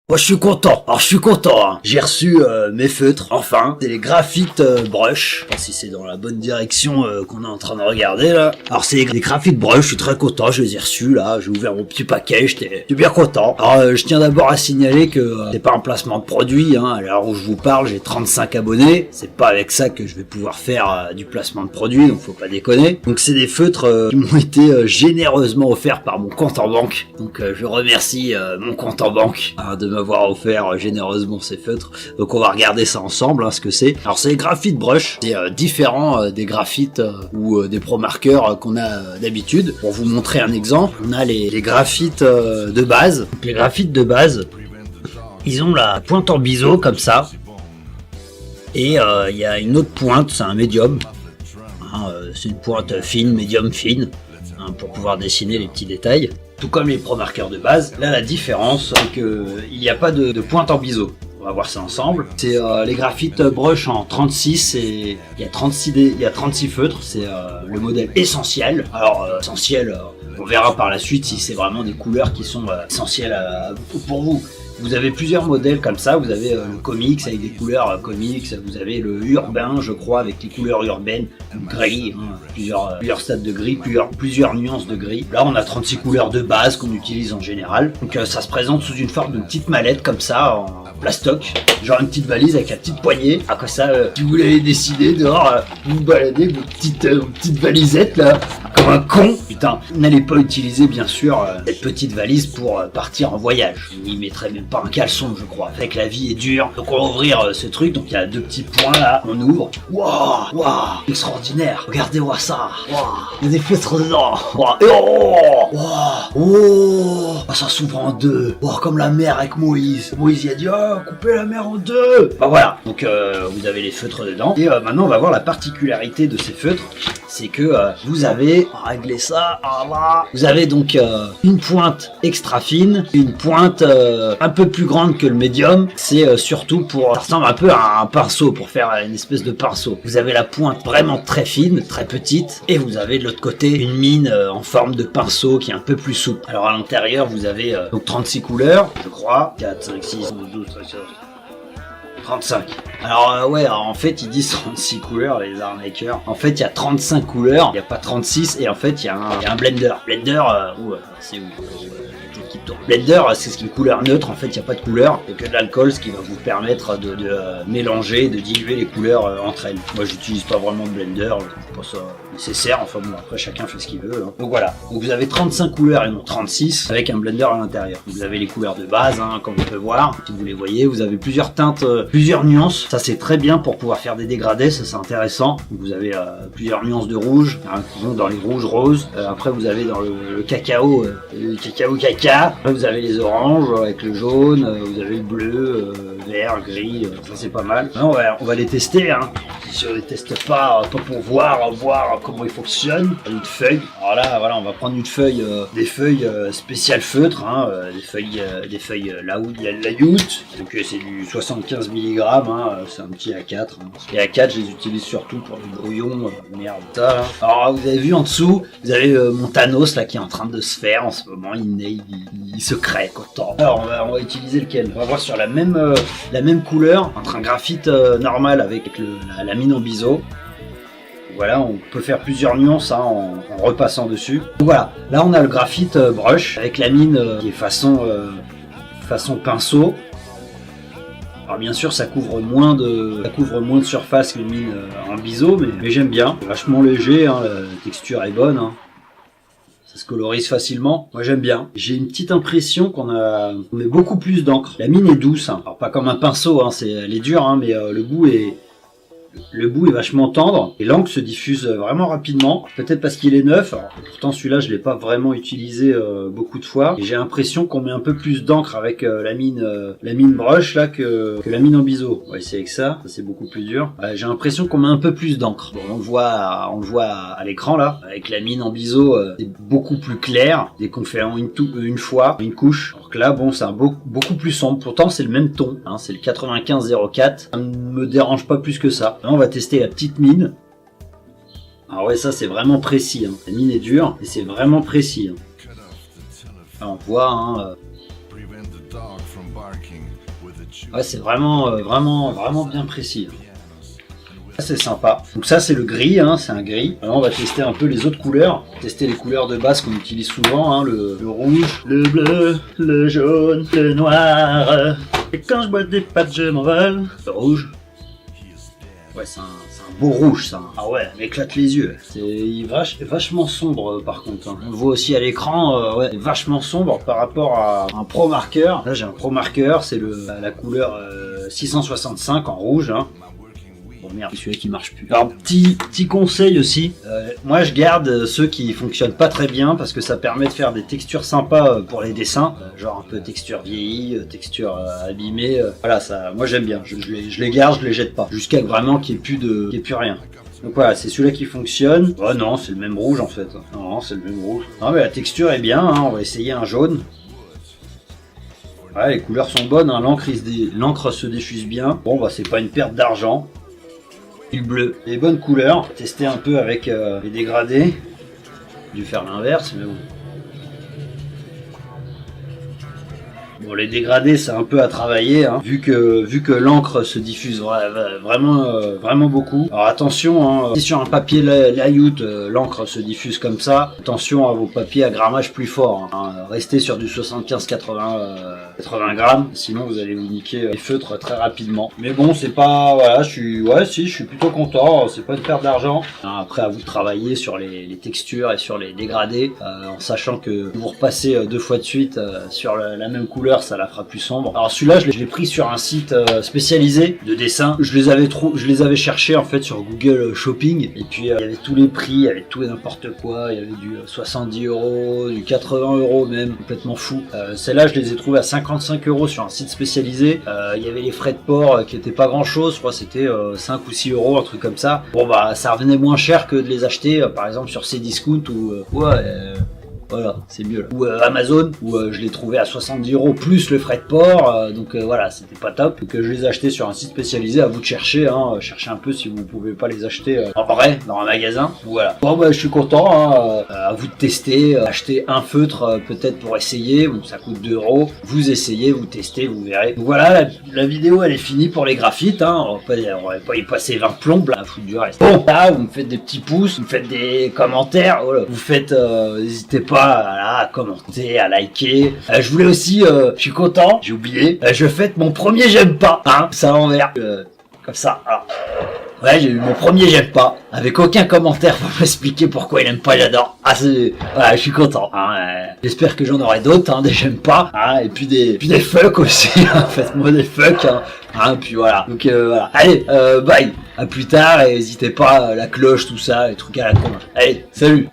Moi je suis content, alors je suis content, hein. J'ai reçu mes feutres, enfin, c'est les Graphite Brush, je sais pas si c'est dans la bonne direction qu'on est en train de regarder là. Alors c'est les Graphite Brush, je suis très content, je les ai reçus là, j'ai ouvert mon petit paquet, j'étais bien content. Alors je tiens d'abord à signaler que c'est pas un placement de produit, hein. À l'heure où je vous parle, j'ai 35 abonnés, c'est pas avec ça que je vais pouvoir faire du placement de produit, donc faut pas déconner. Donc c'est des feutres qui m'ont été généreusement offerts par mon compte en banque, donc je remercie mon compte en banque de m'avoir offert généreusement ces feutres. Donc on va regarder ça ensemble, hein, ce que c'est. Alors c'est les Graphite Brush, c'est différent des graphites ou des pro marqueurs qu'on a d'habitude. Pour vous montrer un exemple, on a les graphites de base. Donc, les graphites de base, ils ont la pointe en biseau comme ça, et il y a une autre pointe, c'est un médium. C'est une pointe fine, médium fine, hein, pour pouvoir dessiner les petits détails. Tout comme les pro marqueurs de base. Là, la différence, c'est qu'il n'y a pas de pointe en biseau. On va voir ça ensemble. C'est les Graphite Brush en 36 et il y a 36 feutres. C'est le modèle essentiel. Alors, essentiel, on verra par la suite si c'est vraiment des couleurs qui sont essentielles pour vous. Vous avez plusieurs modèles comme ça, vous avez le comics avec des couleurs comics, vous avez le urbain, je crois, avec les couleurs urbaines, gris, hein, plusieurs stades de gris, plusieurs nuances de gris. Là, on a 36 couleurs de base qu'on utilise en général. Donc ça se présente sous une forme de petite mallette comme ça, en plastoc, genre une petite valise avec la petite poignée. À quoi ça, si vous l'avez décidé dehors, vous vous baladez vos petites valisettes là, comme un con. Putain, n'allez pas utiliser bien sûr cette petite valise pour partir en voyage. Vous n'y mettrez même pas un caleçon, je crois. Avec la vie est dure. Donc on va ouvrir ce truc. Donc il y a deux petits points là. On ouvre. Waouh, extraordinaire. Regardez-moi ça. Waouh, il y a des feutres dedans. Waouh, oh, ça s'ouvre en deux. Waouh, comme la mer avec Moïse. Moïse il a dit couper la mer en deux. Bah voilà. Donc vous avez les feutres dedans. Et maintenant on va voir la particularité de ces feutres. C'est que vous avez réglé ça. Voilà. Vous avez donc une pointe extra fine, une pointe un peu plus grande que le médium. C'est surtout pour, ça ressemble un peu à un pinceau, pour faire une espèce de pinceau. Vous avez la pointe vraiment très fine, très petite, et vous avez de l'autre côté une mine en forme de pinceau qui est un peu plus souple. Alors à l'intérieur vous avez donc 36 couleurs, je crois, 4, 5, 6, 12, 13, 14, 35. Alors ouais, alors en fait ils disent 36 couleurs les arnaqueurs. En fait il y a 35 couleurs, il n'y a pas 36, et en fait il y a un blender. Blender, c'est où Blender, c'est une couleur neutre, en fait il n'y a pas de couleur, il n'y a que de l'alcool, ce qui va vous permettre de mélanger, de diluer les couleurs entre elles. Moi j'utilise pas vraiment de blender, je pense pas ça nécessaire, enfin bon après chacun fait ce qu'il veut, hein. Donc voilà, donc vous avez 35 couleurs et non 36 avec un blender à l'intérieur. Vous avez les couleurs de base, hein, comme on peut voir, si vous les voyez, vous avez plusieurs teintes, plusieurs nuances, ça c'est très bien pour pouvoir faire des dégradés, ça c'est intéressant. Donc, vous avez plusieurs nuances de rouge, hein, dans les rouges roses, après vous avez dans le cacao, caca. Après, vous avez les oranges avec le jaune, vous avez le bleu, vert, gris, ça c'est pas mal. Là, on va les tester, hein. Si on les teste pas pour voir comment ils fonctionnent. Une feuille. Alors là, voilà, on va prendre une feuille, des feuilles spéciales feutres, hein, des feuilles layout. Donc c'est du 75 mg, hein, c'est un petit A4. Hein. Les A4, je les utilise surtout pour les brouillons, merde, ça. Là. Alors vous avez vu en dessous, vous avez mon Thanos là qui est en train de se faire en ce moment. Il se crée content. Alors on va utiliser lequel? On va voir sur la même couleur entre un graphite normal avec la mine en biseau. Voilà, on peut faire plusieurs nuances, hein, en repassant dessus. Donc voilà, là on a le Graphite Brush avec la mine qui est façon pinceau. Alors bien sûr ça couvre moins de surface qu'une mine en biseau, mais j'aime bien. C'est vachement léger, hein, la texture est bonne. Hein. Ça se colorise facilement. Moi j'aime bien. J'ai une petite impression qu'on met beaucoup plus d'encre. La mine est douce, hein. Alors pas comme un pinceau, hein, elle est dure, hein, mais le bout est vachement tendre et l'encre se diffuse vraiment rapidement, peut-être parce qu'il est neuf. Alors, pourtant celui-là je l'ai pas vraiment utilisé beaucoup de fois, et j'ai l'impression qu'on met un peu plus d'encre avec la mine brush là que la mine en biseau. On va essayer avec ça c'est beaucoup plus dur. J'ai l'impression qu'on met un peu plus d'encre. Bon, on le voit à l'écran là, avec la mine en biseau c'est beaucoup plus clair dès qu'on fait une fois une couche. Alors que là bon c'est beaucoup plus sombre, pourtant c'est le même ton, hein, c'est le 9504, ça ne me dérange pas plus que ça. Là, on va tester la petite mine. Alors ouais, ça c'est vraiment précis, hein. La mine est dure et c'est vraiment précis, hein. Là, on voit, hein, Ouais, c'est vraiment bien précis. C'est sympa. Donc ça c'est le gris, hein, c'est un gris. Alors on va tester un peu les autres couleurs. Tester les couleurs de base qu'on utilise souvent, hein, le rouge, le bleu, le jaune, le noir. Et quand je bois des pâtes je m'envole. Le rouge. Ouais, c'est un beau rouge ça. Ah ouais, m'éclate les yeux. C'est vachement sombre par contre. Hein. On le voit aussi à l'écran, ouais, vachement sombre par rapport à un Pro Marker. Là j'ai un Pro Marker, c'est la couleur 665 en rouge. Hein. Bon merde, celui-là qui marche plus. Alors petit conseil aussi, moi je garde ceux qui fonctionnent pas très bien parce que ça permet de faire des textures sympas pour les dessins, genre un peu texture vieillie, texture abîmée. Voilà, ça, moi j'aime bien. Je les garde, je les jette pas, jusqu'à vraiment qu'il n'y ait plus rien. Donc voilà, c'est celui-là qui fonctionne. Oh non, c'est le même rouge en fait. Non, c'est le même rouge. Non mais la texture est bien. Hein. On va essayer un jaune. Ouais, les couleurs sont bonnes. Hein. L'encre se diffuse bien. Bon bah c'est pas une perte d'argent. Le bleu, les bonnes couleurs. Tester un peu avec les dégradés. J'ai dû faire l'inverse, mais bon. Bon, les dégradés, c'est un peu à travailler, hein, vu que l'encre se diffuse vraiment beaucoup. Alors attention, hein, si sur un papier layout, l'encre se diffuse comme ça, attention à vos papiers à grammage plus fort. Hein. Restez sur du 75-80 grammes, sinon vous allez vous niquer les feutres très rapidement. Mais bon, c'est pas, voilà, je suis plutôt content. C'est pas une perte d'argent. Après, à vous de travailler sur les textures et sur les dégradés, en sachant que vous repassez 2 fois de suite sur la même couleur. Ça la fera plus sombre. Alors celui-là, je l'ai pris sur un site spécialisé de dessin. Je les avais cherchés en fait sur Google Shopping. Et puis il y avait tous les prix, il y avait tout et n'importe quoi. Il y avait du 70 €, du 80 € même, complètement fou. Celles-là, je les ai trouvées à 55 € sur un site spécialisé. Il y avait les frais de port qui étaient pas grand-chose. Je crois que c'était 5 ou 6 €, un truc comme ça. Bon bah, ça revenait moins cher que de les acheter par exemple sur Cdiscount ou voilà, c'est mieux là. Ou Amazon, où je l'ai trouvé à 70 € plus le frais de port, donc voilà, c'était pas top. Donc je les ai achetés sur un site spécialisé, à vous de chercher, hein, cherchez un peu si vous pouvez pas les acheter en vrai, dans un magasin. Voilà. Bon bah je suis content, hein, à vous de tester, acheter un feutre peut-être pour essayer, bon ça coûte 2 €, vous essayez, vous testez, vous verrez. Donc voilà, la vidéo elle est finie pour les graphites, hein, on va pas y passer 20 plombes là, à foutre du reste. Bon, là vous me faites des petits pouces, vous me faites des commentaires, voilà. Vous faites, n'hésitez pas à commenter, à liker. Je voulais aussi, je suis content, j'ai oublié, je fête mon premier j'aime pas, hein, ça à l'envers, comme ça. Alors, ouais, j'ai eu mon premier j'aime pas, avec aucun commentaire pour m'expliquer pourquoi il aime pas, j'adore. Ah, voilà, je suis content. Hein, j'espère que j'en aurai d'autres, hein, des j'aime pas, hein, et puis des fuck aussi. Hein, faites-moi des fuck. Hein, puis voilà. Donc voilà. Allez, bye. À plus tard et n'hésitez pas, la cloche, tout ça, les trucs à la con. Allez, salut.